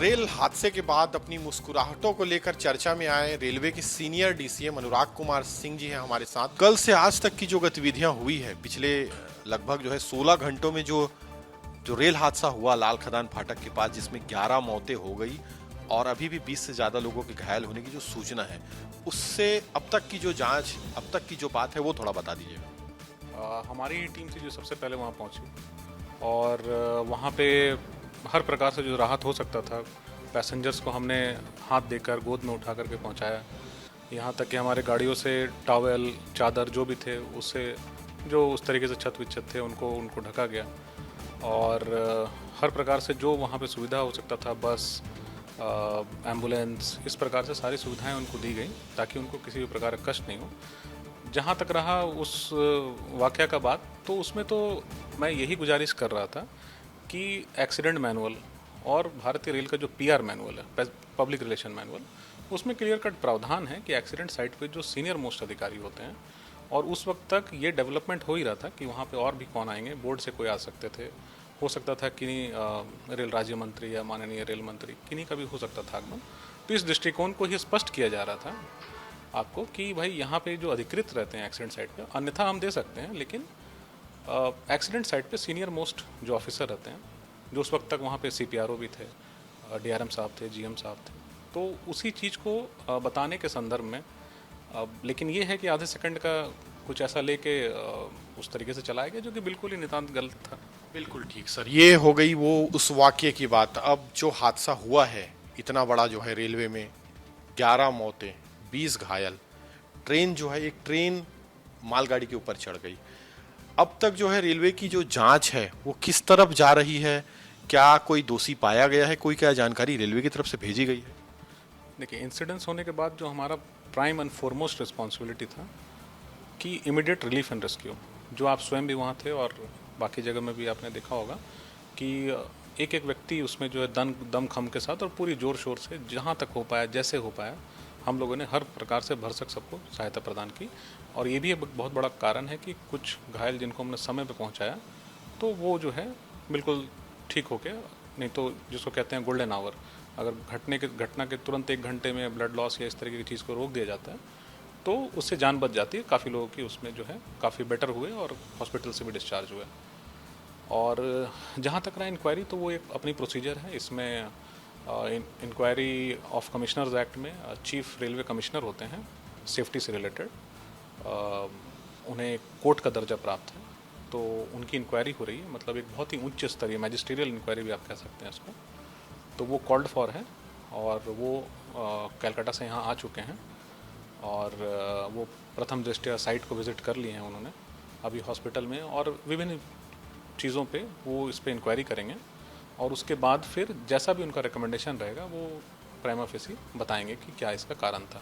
Rail हादसे के बाद अपनी मुस्कुराहटों को लेकर चर्चा में आए रेलवे के सीनियर डीसीएम अनुराग कुमार सिंह जी हैं हमारे साथ। कल से आज तक की जो गतिविधियां हुई है, पिछले लगभग 16 घंटों में जो जो रेल हादसा हुआ लाल खदान फाटक के पास, जिसमें 11 मौतें हो गई और अभी भी 20 से ज्यादा लोगों के घायल होने की जो सूचना है, उससे अब तक की जो जांच, अब तक की जो बात है वो थोड़ा बता दीजिएगा। हमारी टीम थी जो सबसे पहले वहाँ पहुँची और वहाँ पे हर प्रकार से जो राहत हो सकता था, पैसेंजर्स को हमने हाथ देकर गोद में उठा करके पहुँचाया। यहाँ तक कि हमारे गाड़ियों से टॉवेल, चादर जो भी थे, उससे जो उस तरीके से छत विच्छत थे उनको ढका गया। और हर प्रकार से जो वहाँ पे सुविधा हो सकता था, बस, एम्बुलेंस, इस प्रकार से सारी सुविधाएं उनको दी गई ताकि उनको किसी भी प्रकार का कष्ट नहीं हो। जहाँ तक रहा उस वाक़या का बात, तो उसमें तो मैं यही गुजारिश कर रहा था कि एक्सीडेंट मैनुअल और भारतीय रेल का जो पीआर मैनुअल है, पब्लिक रिलेशन मैनुअल, उसमें क्लियर कट प्रावधान है कि एक्सीडेंट साइट पे जो सीनियर मोस्ट अधिकारी होते हैं, और उस वक्त तक ये डेवलपमेंट हो ही रहा था कि वहाँ पे और भी कौन आएंगे, बोर्ड से कोई आ सकते थे, हो सकता था किन्हीं रेल राज्य मंत्री या माननीय रेल मंत्री, किन्हीं का भी हो सकता था आगमन। तो इस दृष्टिकोण को ही स्पष्ट किया जा रहा था आपको कि भाई यहाँ पे जो अधिकृत रहते हैं एक्सीडेंट साइट पे, अन्यथा हम दे सकते हैं, लेकिन एक्सीडेंट साइट पे सीनियर मोस्ट जो ऑफिसर रहते हैं, जो उस वक्त तक वहाँ पे सीपीआरओ भी थे, डीआरएम साहब थे, जीएम साहब थे, तो उसी चीज़ को बताने के संदर्भ में, लेकिन ये है कि आधे सेकंड का कुछ ऐसा लेके उस तरीके से चलाया गया जो कि बिल्कुल ही नितांत गलत था। बिल्कुल ठीक सर, ये हो गई वो उस वाक्य की बात। अब जो हादसा हुआ है इतना बड़ा जो है, रेलवे में 11 मौतें, 20 घायल, ट्रेन जो है, एक ट्रेन मालगाड़ी के ऊपर चढ़ गई। अब तक जो है रेलवे की जो जांच है वो किस तरफ जा रही है? क्या कोई दोषी पाया गया है? कोई क्या जानकारी रेलवे की तरफ से भेजी गई है? देखिए, इंसिडेंट्स होने के बाद जो हमारा प्राइम एंड फॉरमोस्ट रिस्पॉन्सिबिलिटी था कि इमीडिएट रिलीफ एंड रेस्क्यू, जो आप स्वयं भी वहाँ थे और बाकी जगह में भी आपने देखा होगा कि एक एक व्यक्ति उसमें जो है दम खम के साथ और पूरी ज़ोर शोर से जहाँ तक हो पाया, जैसे हो पाया, हम लोगों ने हर प्रकार से भरसक सबको सहायता प्रदान की। और ये भी एक बहुत बड़ा कारण है कि कुछ घायल जिनको हमने समय पे पहुंचाया, तो वो जो है बिल्कुल ठीक हो गया। नहीं तो जिसको कहते हैं गोल्डन आवर, अगर घटना के तुरंत 1 घंटे में ब्लड लॉस या इस तरीके की चीज़ को रोक दिया जाता है, तो उससे जान बच जाती है। काफ़ी लोगों की उसमें जो है काफ़ी बेटर हुए और हॉस्पिटल से भी डिस्चार्ज हुए। और जहाँ तक रहा इंक्वायरी, तो वो एक अपनी प्रोसीजर है। इसमें इंक्वायरी ऑफ कमिश्नर्स एक्ट में चीफ रेलवे कमिश्नर होते हैं, सेफ्टी से रिलेटेड, उन्हें कोर्ट का दर्जा प्राप्त है, तो उनकी इंक्वायरी हो रही है। मतलब एक बहुत ही उच्च स्तरीय मैजिस्ट्रियल इंक्वायरी भी आप कह सकते हैं इसको। तो वो कॉल्ड फॉर है और वो कलकत्ता से यहाँ आ चुके हैं और वो प्रथम दृष्टया साइट को विज़िट कर लिए हैं उन्होंने अभी हॉस्पिटल में, और विभिन्न चीज़ों पे वो इस पर इंक्वायरी करेंगे और उसके बाद फिर जैसा भी उनका रिकमेंडेशन रहेगा वो प्राइमा फेसी बताएंगे कि क्या इसका कारण था।